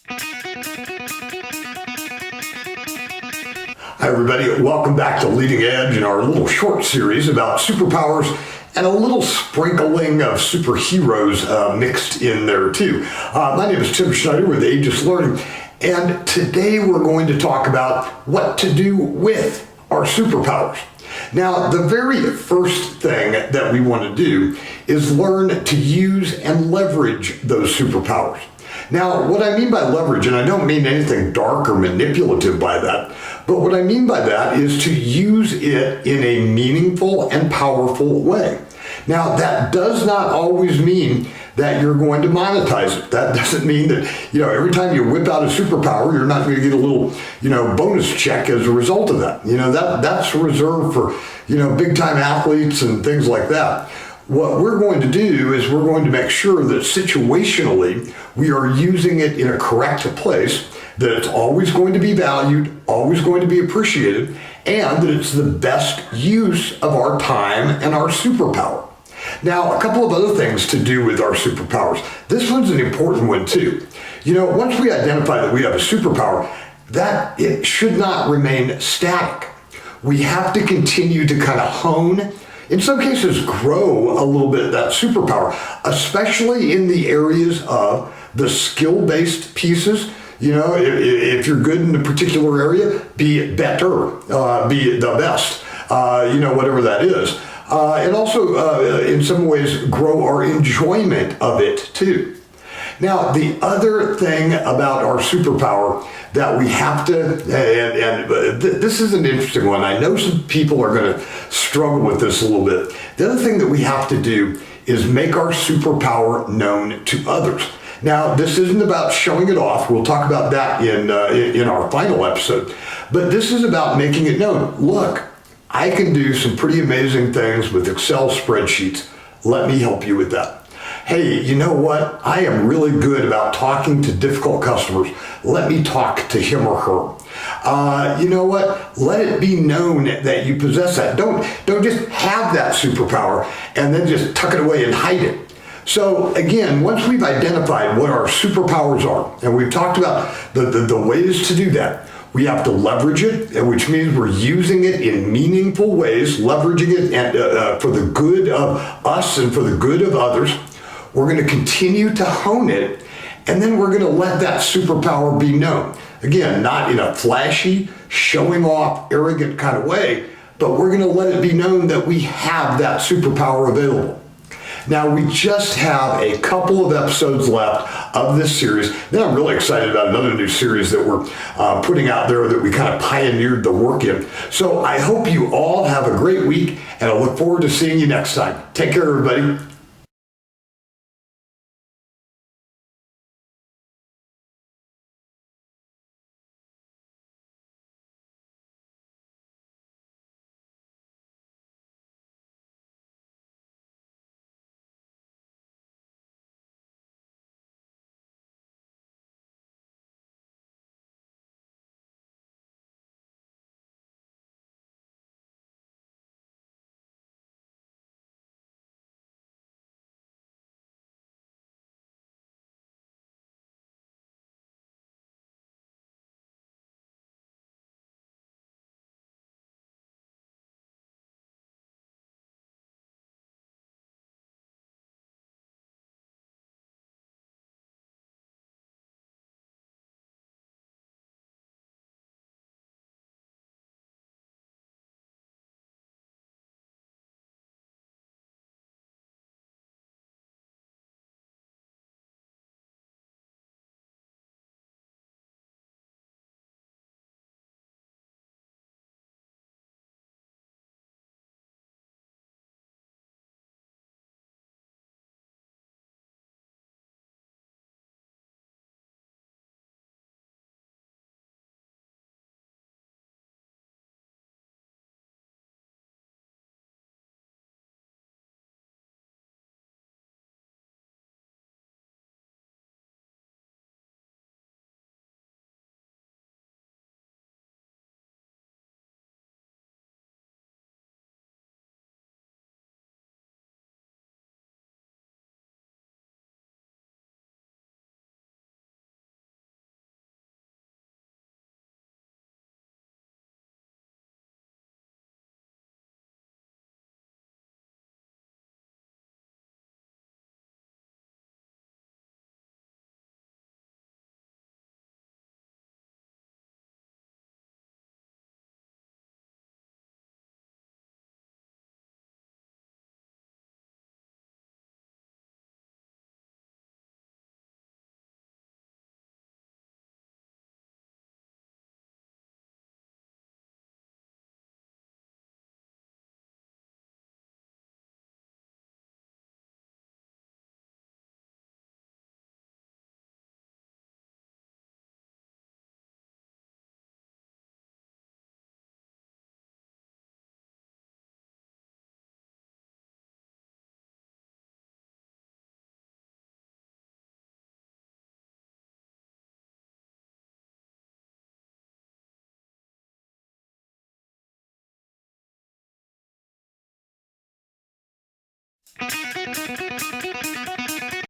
Hi everybody, welcome back to Leading Edge in our little short series about superpowers and a little sprinkling of superheroes mixed in there too. My name is Tim Schneider with Aegis Learning, and today we're going to talk about what to do with our superpowers. Now, the very first thing that we want to do is learn to use and leverage those superpowers. Now, what I mean by leverage, and I don't mean anything dark or manipulative by that, but what I mean by that is to use it in a meaningful and powerful way. Now, that does not always mean that you're going to monetize it. That doesn't mean that, every time you whip out a superpower, you're not going to get a little, bonus check as a result of that. That's reserved for, big time athletes and things like that. What we're going to do is we're going to make sure that situationally we are using it in a correct place, that it's always going to be valued, always going to be appreciated, and that it's the best use of our time and our superpower. Now, a couple of other things to do with our superpowers. This one's an important one too. Once we identify that we have a superpower, that it should not remain static. We have to continue to kind of hone, in some cases grow a little bit that superpower, especially in the areas of the skill-based pieces. If you're good in a particular area, be better, be the best, whatever that is. And also, in some ways, grow our enjoyment of it too. Now, the other thing about our superpower that we have to, and this is an interesting one. I know some people are going to struggle with this a little bit. The other thing that we have to do is make our superpower known to others. Now, this isn't about showing it off. We'll talk about that in our final episode. But this is about making it known. Look, I can do some pretty amazing things with Excel spreadsheets. Let me help you with that. Hey, you know what? I am really good about talking to difficult customers. Let me talk to him or her. You know what? Let it be known that you possess that. Don't just have that superpower and then just tuck it away and hide it. So again, once we've identified what our superpowers are, and we've talked about the ways to do that, we have to leverage it, which means we're using it in meaningful ways, leveraging it and, for the good of us and for the good of others. We're going to continue to hone it, and then we're going to let that superpower be known. Again, not in a flashy, showing off, arrogant kind of way, but we're going to let it be known that we have that superpower available. Now, we just have a couple of episodes left of this series. Then I'm really excited about another new series that we're putting out there that we kind of pioneered the work in. So I hope you all have a great week, and I look forward to seeing you next time. Take care, everybody.